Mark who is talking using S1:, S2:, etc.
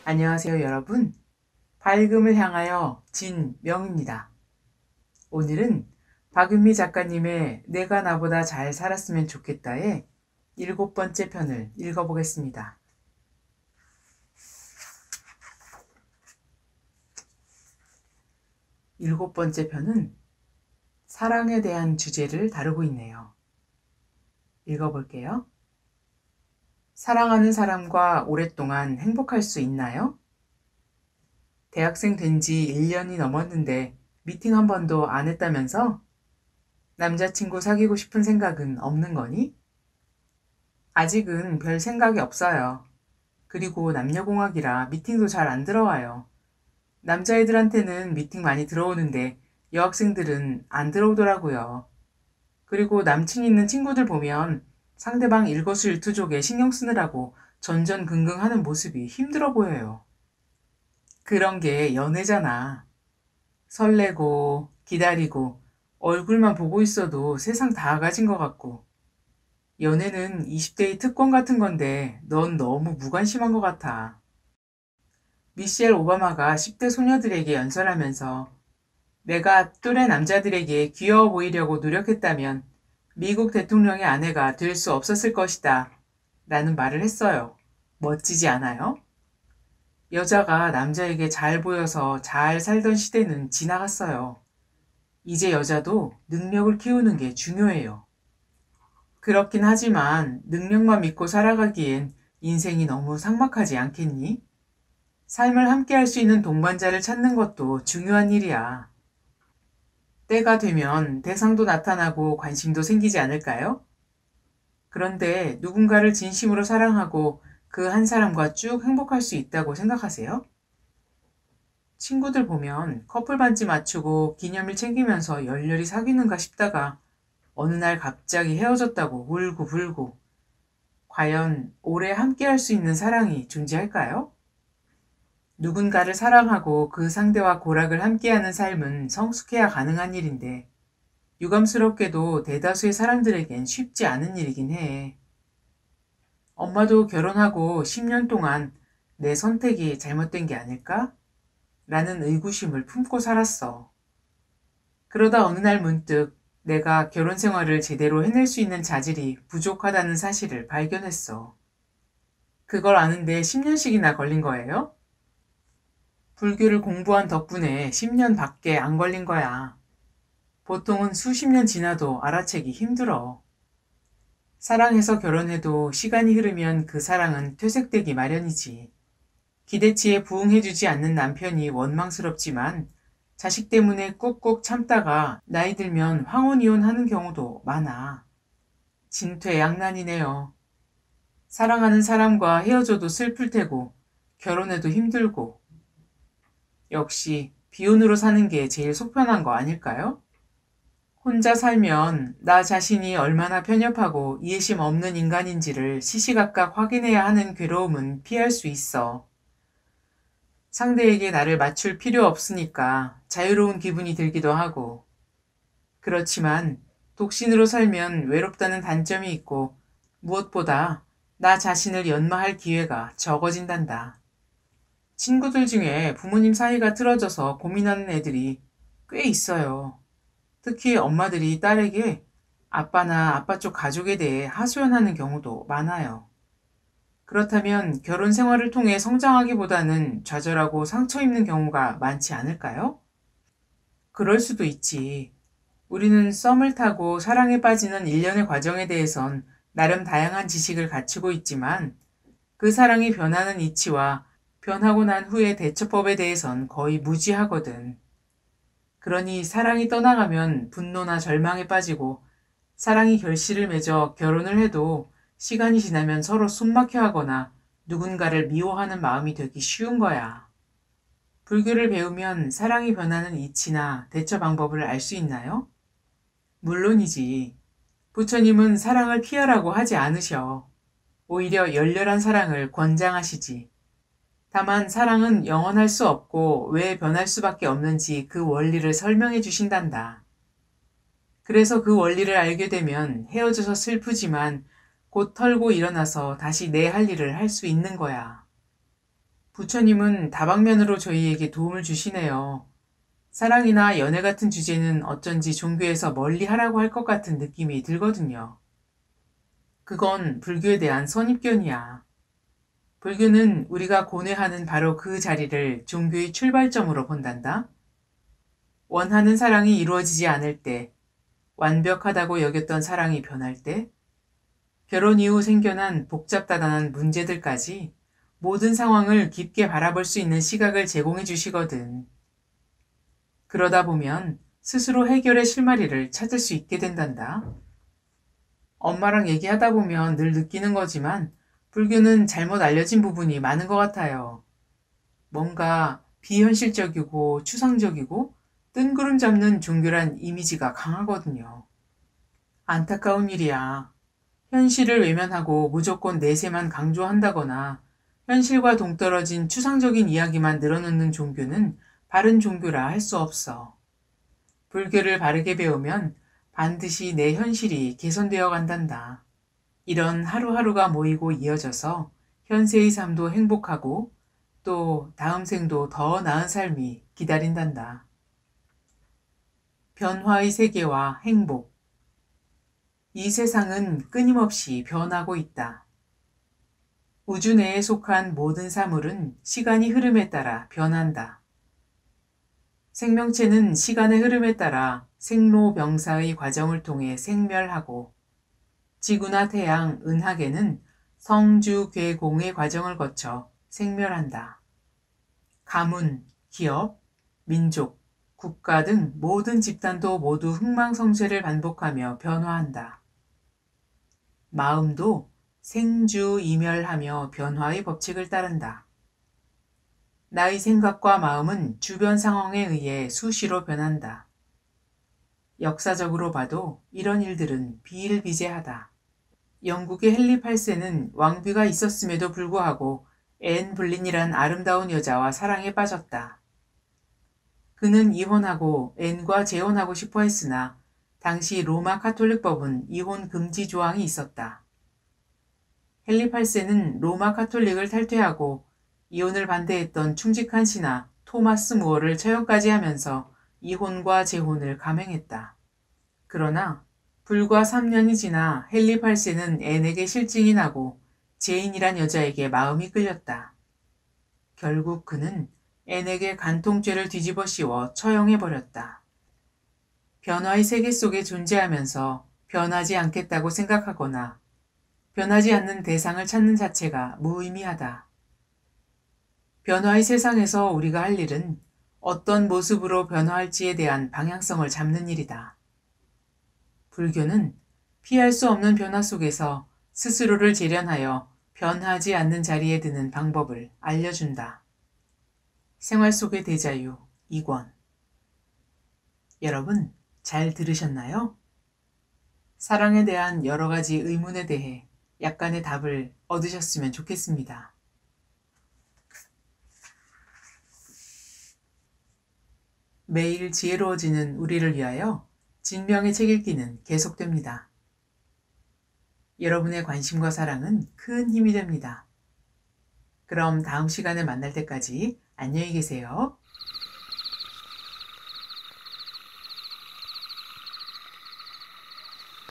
S1: 안녕하세요, 여러분. 밝음을 향하여 진명입니다. 오늘은 박윤미 작가님의 내가 나보다 잘 살았으면 좋겠다의 7번째 편을 읽어보겠습니다. 7번째 편은 사랑에 대한 주제를 다루고 있네요. 읽어볼게요. 사랑하는 사람과 오랫동안 행복할 수 있나요? 대학생 된 지 1년이 넘었는데 미팅 한 번도 안 했다면서? 남자친구 사귀고 싶은 생각은 없는 거니? 아직은 별 생각이 없어요. 그리고 남녀공학이라 미팅도 잘 안 들어와요. 남자애들한테는 미팅 많이 들어오는데 여학생들은 안 들어오더라고요. 그리고 남친 있는 친구들 보면 상대방 일거수일투족에 신경 쓰느라고 전전긍긍하는 모습이 힘들어 보여요. 그런 게 연애잖아. 설레고 기다리고 얼굴만 보고 있어도 세상 다 가진 것 같고. 연애는 20대의 특권 같은 건데 넌 너무 무관심한 것 같아. 미셸 오바마가 10대 소녀들에게 연설하면서 내가 또래 남자들에게 귀여워 보이려고 노력했다면 미국 대통령의 아내가 될 수 없었을 것이다 라는 말을 했어요. 멋지지 않아요? 여자가 남자에게 잘 보여서 잘 살던 시대는 지나갔어요. 이제 여자도 능력을 키우는 게 중요해요. 그렇긴 하지만 능력만 믿고 살아가기엔 인생이 너무 삭막하지 않겠니? 삶을 함께 할 수 있는 동반자를 찾는 것도 중요한 일이야. 때가 되면 대상도 나타나고 관심도 생기지 않을까요? 그런데 누군가를 진심으로 사랑하고 그 한 사람과 쭉 행복할 수 있다고 생각하세요? 친구들 보면 커플 반지 맞추고 기념일 챙기면서 열렬히 사귀는가 싶다가 어느 날 갑자기 헤어졌다고 울고불고. 과연 오래 함께 할 수 있는 사랑이 존재할까요? 누군가를 사랑하고 그 상대와 고락을 함께하는 삶은 성숙해야 가능한 일인데 유감스럽게도 대다수의 사람들에겐 쉽지 않은 일이긴 해. 엄마도 결혼하고 10년 동안 내 선택이 잘못된 게 아닐까? 라는 의구심을 품고 살았어. 그러다 어느 날 문득 내가 결혼 생활을 제대로 해낼 수 있는 자질이 부족하다는 사실을 발견했어. 그걸 아는데 10년씩이나 걸린 거예요? 불교를 공부한 덕분에 10년 밖에 안 걸린 거야. 보통은 수십 년 지나도 알아채기 힘들어. 사랑해서 결혼해도 시간이 흐르면 그 사랑은 퇴색되기 마련이지. 기대치에 부응해주지 않는 남편이 원망스럽지만 자식 때문에 꾹꾹 참다가 나이 들면 황혼이혼하는 경우도 많아. 진퇴양난이네요. 사랑하는 사람과 헤어져도 슬플 테고 결혼해도 힘들고. 역시 비혼으로 사는 게 제일 속편한 거 아닐까요? 혼자 살면 나 자신이 얼마나 편협하고 이해심 없는 인간인지를 시시각각 확인해야 하는 괴로움은 피할 수 있어. 상대에게 나를 맞출 필요 없으니까 자유로운 기분이 들기도 하고. 그렇지만 독신으로 살면 외롭다는 단점이 있고 무엇보다 나 자신을 연마할 기회가 적어진단다. 친구들 중에 부모님 사이가 틀어져서 고민하는 애들이 꽤 있어요. 특히 엄마들이 딸에게 아빠나 아빠 쪽 가족에 대해 하소연하는 경우도 많아요. 그렇다면 결혼 생활을 통해 성장하기보다는 좌절하고 상처 입는 경우가 많지 않을까요? 그럴 수도 있지. 우리는 썸을 타고 사랑에 빠지는 일련의 과정에 대해선 나름 다양한 지식을 갖추고 있지만 그 사랑이 변하는 이치와 변하고 난 후의 대처법에 대해선 거의 무지하거든. 그러니 사랑이 떠나가면 분노나 절망에 빠지고 사랑이 결실을 맺어 결혼을 해도 시간이 지나면 서로 숨막혀 하거나 누군가를 미워하는 마음이 되기 쉬운 거야. 불교를 배우면 사랑이 변하는 이치나 대처 방법을 알 수 있나요? 물론이지. 부처님은 사랑을 피하라고 하지 않으셔. 오히려 열렬한 사랑을 권장하시지. 다만 사랑은 영원할 수 없고 왜 변할 수밖에 없는지 그 원리를 설명해 주신단다. 그래서 그 원리를 알게 되면 헤어져서 슬프지만 곧 털고 일어나서 다시 내 할 일을 할 수 있는 거야. 부처님은 다방면으로 저희에게 도움을 주시네요. 사랑이나 연애 같은 주제는 어쩐지 종교에서 멀리 하라고 할 것 같은 느낌이 들거든요. 그건 불교에 대한 선입견이야. 불교는 우리가 고뇌하는 바로 그 자리를 종교의 출발점으로 본단다. 원하는 사랑이 이루어지지 않을 때, 완벽하다고 여겼던 사랑이 변할 때, 결혼 이후 생겨난 복잡다단한 문제들까지 모든 상황을 깊게 바라볼 수 있는 시각을 제공해 주시거든. 그러다 보면 스스로 해결의 실마리를 찾을 수 있게 된단다. 엄마랑 얘기하다 보면 늘 느끼는 거지만 불교는 잘못 알려진 부분이 많은 것 같아요. 뭔가 비현실적이고 추상적이고 뜬구름 잡는 종교란 이미지가 강하거든요. 안타까운 일이야. 현실을 외면하고 무조건 내세만 강조한다거나 현실과 동떨어진 추상적인 이야기만 늘어놓는 종교는 바른 종교라 할 수 없어. 불교를 바르게 배우면 반드시 내 현실이 개선되어 간단다. 이런 하루하루가 모이고 이어져서 현세의 삶도 행복하고 또 다음 생도 더 나은 삶이 기다린단다. 변화의 세계와 행복. 이 세상은 끊임없이 변하고 있다. 우주 내에 속한 모든 사물은 시간이 흐름에 따라 변한다. 생명체는 시간의 흐름에 따라 생로병사의 과정을 통해 생멸하고 지구나 태양, 은하계는 성주괴공의 과정을 거쳐 생멸한다. 가문, 기업, 민족, 국가 등 모든 집단도 모두 흥망성쇠를 반복하며 변화한다. 마음도 생주이멸하며 변화의 법칙을 따른다. 나의 생각과 마음은 주변 상황에 의해 수시로 변한다. 역사적으로 봐도 이런 일들은 비일비재하다. 영국의 헨리 8세는 왕비가 있었음에도 불구하고 앤 블린이란 아름다운 여자와 사랑에 빠졌다. 그는 이혼하고 앤과 재혼하고 싶어 했으나 당시 로마 카톨릭법은 이혼 금지 조항이 있었다. 헨리 8세는 로마 카톨릭을 탈퇴하고 이혼을 반대했던 충직한 신하 토마스 무어를 처형까지 하면서 이혼과 재혼을 감행했다. 그러나 불과 3년이 지나 헨리 8세는 앤에게 실증이 나고 제인이란 여자에게 마음이 끌렸다. 결국 그는 앤에게 간통죄를 뒤집어 씌워 처형해버렸다. 변화의 세계 속에 존재하면서 변하지 않겠다고 생각하거나 변하지 않는 대상을 찾는 자체가 무의미하다. 변화의 세상에서 우리가 할 일은 어떤 모습으로 변화할지에 대한 방향성을 잡는 일이다. 불교는 피할 수 없는 변화 속에서 스스로를 재련하여 변하지 않는 자리에 드는 방법을 알려준다. 생활 속의 대자유 2권. 여러분, 잘 들으셨나요? 사랑에 대한 여러 가지 의문에 대해 약간의 답을 얻으셨으면 좋겠습니다. 매일 지혜로워지는 우리를 위하여 진명의 책 읽기는 계속됩니다. 여러분의 관심과 사랑은 큰 힘이 됩니다. 그럼 다음 시간에 만날 때까지 안녕히 계세요.